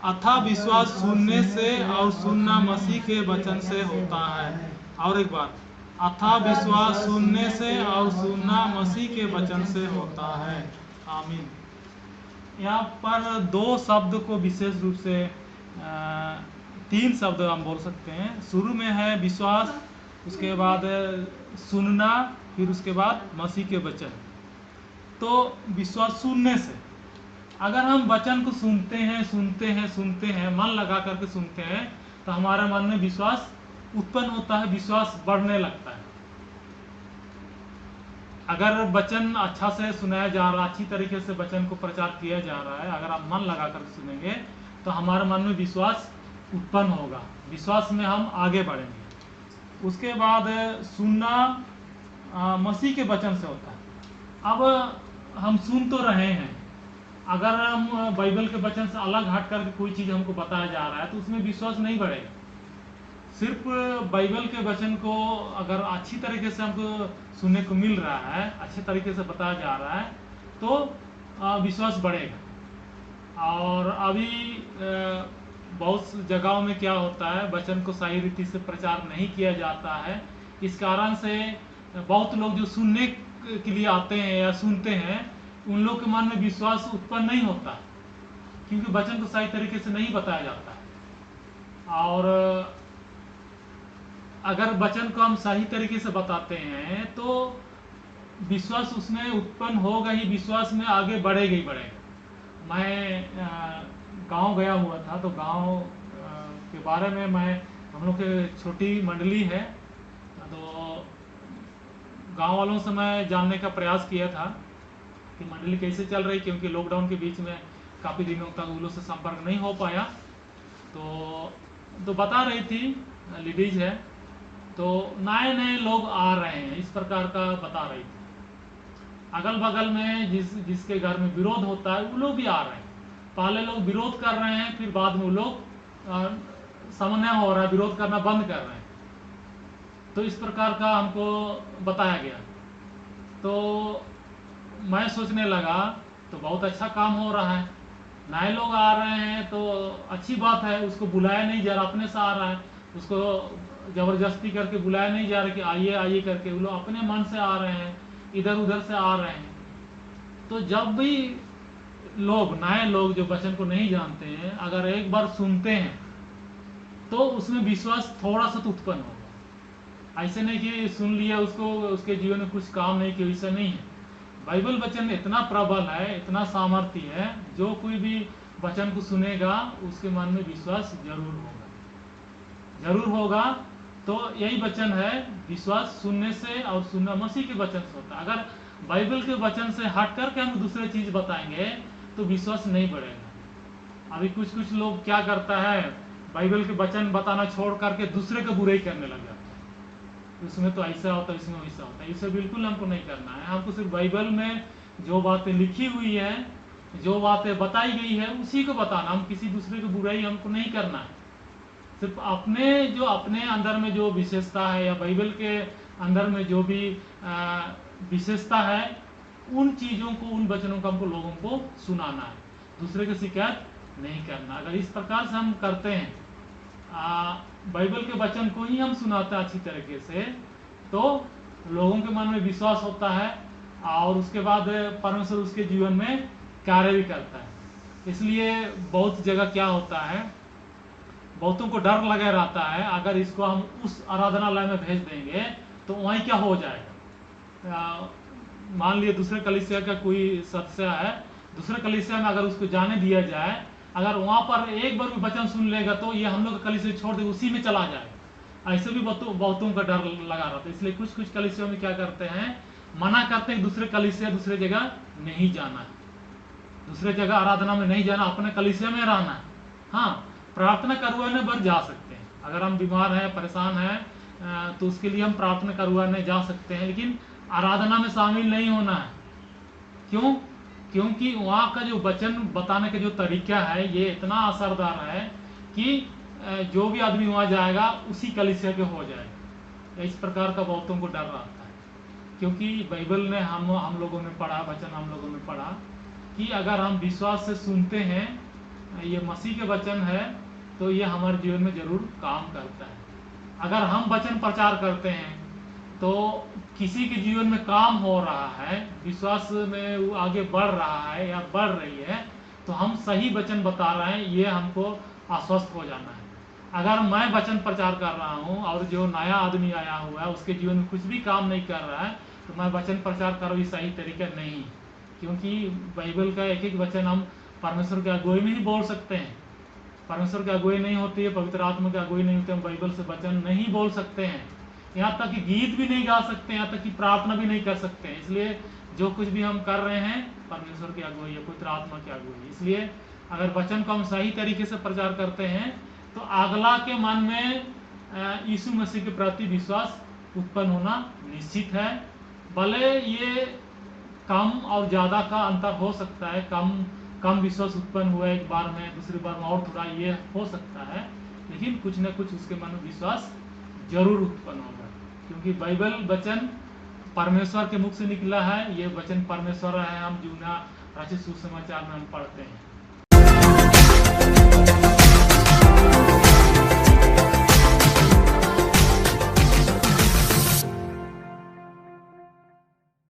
अथा विश्वास सुनने से और सुनना मसीह के वचन से होता है। और एक बार, अथा विश्वास सुनने से और सुनना मसीह के वचन से होता है। आमीन। यहाँ पर दो शब्द को विशेष रूप से तीन शब्द हम बोल सकते हैं। शुरू में है विश्वास, उसके बाद सुनना, फिर उसके बाद मसीह के वचन। तो विश्वास सुनने से, अगर हम वचन को सुनते हैं, मन लगा करके सुनते हैं, तो हमारे मन में विश्वास उत्पन्न होता है, विश्वास बढ़ने लगता है। अगर वचन अच्छा से सुनाया जा रहा, अच्छी तरीके से वचन को प्रचार किया जा रहा है, अगर आप मन लगा कर सुनेंगे तो हमारे मन में विश्वास उत्पन्न होगा, विश्वास में हम आगे बढ़ेंगे। उसके बाद सुनना मसीह के वचन से होता है। अब हम सुन तो रहे हैं, अगर हम बाइबल के वचन से अलग हट करके कोई चीज़ हमको बताया जा रहा है तो उसमें विश्वास नहीं बढ़ेगा। सिर्फ बाइबल के वचन को अगर अच्छी तरीके से हमको सुनने को मिल रहा है, अच्छे तरीके से बताया जा रहा है, तो विश्वास बढ़ेगा। और अभी बहुत जगहों में क्या होता है, वचन को सही रीति से प्रचार नहीं किया जाता है। इस कारण से बहुत लोग जो सुनने के लिए आते हैं या सुनते हैं, उन लोग के मन में विश्वास उत्पन्न नहीं होता, क्योंकि वचन को सही तरीके से नहीं बताया जाता है। और अगर वचन को हम सही तरीके से बताते हैं तो विश्वास उसमें उत्पन्न होगा ही, विश्वास में आगे बढ़ेगा ही बढ़ेगा। मैं गांव गया हुआ था, तो गांव के बारे में हम लोग के छोटी मंडली है, तो गांव वालों से मैं जानने का प्रयास किया था कि मंडली कैसे चल रही, क्योंकि लॉकडाउन के बीच में काफ़ी दिनों तक उन लोग से संपर्क नहीं हो पाया। तो बता रही थी, लेडीज है, तो नए नए लोग आ रहे हैं, इस प्रकार का बता रही थी। अगल बगल में जिसके घर में विरोध होता है वो लोग भी आ रहे हैं। पहले लोग विरोध कर रहे हैं, फिर बाद में वो लोग समन्वय हो रहा है, विरोध करना बंद कर रहे हैं। तो इस प्रकार का हमको बताया गया। तो मैं सोचने लगा तो बहुत अच्छा काम हो रहा है, नए लोग आ रहे हैं तो अच्छी बात है, उसको बुलाया नहीं जा रहा, अपने से आ रहा है, उसको जबरदस्ती करके बुलाया नहीं जा रहा कि आइए आइए करके, वो लोग अपने मन से आ रहे हैं, इधर उधर से आ रहे हैं। तो जब भी लोग, नए लोग जो वचन को नहीं जानते हैं, अगर एक बार सुनते हैं तो उसमें विश्वास थोड़ा सा तो उत्पन्न होगा। ऐसे नहीं कि सुन लिया, उसको उसके जीवन में कुछ काम नहीं किया, ऐसा नहीं है। बाइबल वचन में इतना प्रबल है, इतना सामर्थ्य है, जो कोई भी वचन को सुनेगा उसके मन में विश्वास जरूर होगा। तो यही वचन है, विश्वास सुनने से और सुनना मसीह के वचन से होता है। अगर बाइबल के वचन से हट करके हम दूसरे चीज बताएंगे तो विश्वास नहीं बढ़ेगा। अभी कुछ लोग क्या करता है, बाइबल के वचन बताना छोड़ करके दूसरे का बुराई करने लग जाता है, उसमें तो ऐसा होता है, इसमें वैसा होता है। इसे बिल्कुल हमको नहीं करना है। हमको सिर्फ बाइबल में जो बातें लिखी हुई है, जो बातें बताई गई है, उसी को बताना। हम किसी दूसरे की बुराई हमको नहीं करना है। सिर्फ अपने अंदर में जो विशेषता है, या बाइबल के अंदर में जो भी विशेषता है, उन चीजों को, उन वचनों को हमको लोगों को सुनाना है, दूसरे की शिकायत नहीं करना। अगर इस प्रकार से हम करते हैं, बाइबल के वचन को ही हम सुनाते हैं अच्छी तरीके से, तो लोगों के मन में विश्वास होता है, और उसके बाद परमेश्वर उसके जीवन में कार्य भी करता है। इसलिए बहुत जगह क्या होता है, बहुतों को डर लगा रहता है, अगर इसको हम उस आराधनालय में भेज देंगे तो वहीं क्या हो जाएगा। मान लिया दूसरे कलीसिया का कोई सदस्य है, दूसरे कलीसिया में अगर उसको जाने दिया जाए, अगर वहां पर एक बार भी वचन सुन लेगा तो ये हम लोग का कलीसिया छोड़ दे, उसी में चला जाएगा। ऐसे भी बहुतों का डर लगा रहता है। इसलिए कुछ कलीसिया में क्या करते हैं, मना करते हैं दूसरे कलीसिया, दूसरे जगह नहीं जाना है, दूसरे जगह आराधना में नहीं जाना, अपने कलीसिया में रहना है। हाँ, प्रार्थना करवाने पर जा सकते हैं, अगर हम बीमार हैं, परेशान हैं, तो उसके लिए हम प्रार्थना करवाने जा सकते हैं, लेकिन आराधना में शामिल नहीं होना है। क्यों? क्योंकि वहाँ का जो वचन बताने का जो तरीका है, ये इतना असरदार है कि जो भी आदमी वहाँ जाएगा उसी कलीसिया के हो जाएगा। इस प्रकार का बहुतों को डर रहता है, क्योंकि बाइबल ने हम लोगों ने पढ़ा, वचन हम लोगों ने पढ़ा कि अगर हम विश्वास से सुनते हैं ये मसीह के वचन है, तो ये हमारे जीवन में जरूर काम करता है। अगर हम वचन प्रचार करते हैं तो किसी के जीवन में काम हो रहा है, विश्वास में वो आगे बढ़ रहा है या बढ़ रही है, तो हम सही वचन बता रहे हैं, ये हमको आश्वस्त हो जाना है। अगर मैं वचन प्रचार कर रहा हूँ और जो नया आदमी आया हुआ है उसके जीवन में कुछ भी काम नहीं कर रहा है, तो मैं वचन प्रचार कर रहा सही तरीका नहीं, क्योंकि बाइबल का एक एक वचन हम परमेश्वर की अगुवाई में ही बोल सकते हैं। परमेश्वर की अगुवाई नहीं होती है, पवित्र आत्मा की अगुवाई नहीं होती, हम बाइबल से वचन नहीं बोल सकते हैं, यहाँ तक कि गीत भी नहीं गा सकते, यहाँ तक कि प्रार्थना भी नहीं कर सकते हैं। इसलिए जो कुछ भी हम कर रहे हैं परमेश्वर की अगुवाई है, पवित्र आत्मा की अगुवाई। इसलिए अगर वचन को हम सही तरीके से प्रचार करते हैं तो अगला के मन में यीशु मसीह के प्रति विश्वास उत्पन्न होना निश्चित है। भले ये कम और ज्यादा का अंतर हो सकता है, कम विश्वास उत्पन्न हुआ एक बार में, दूसरी बार में और थोड़ा ये हो सकता है, लेकिन कुछ न कुछ उसके मन में विश्वास जरूर उत्पन्न होगा, क्योंकि बाइबल वचन परमेश्वर के मुख से निकला है। ये वचन परमेश्वर है, हम यूहन्ना रचित सुसमाचार में हम पढ़ते हैं।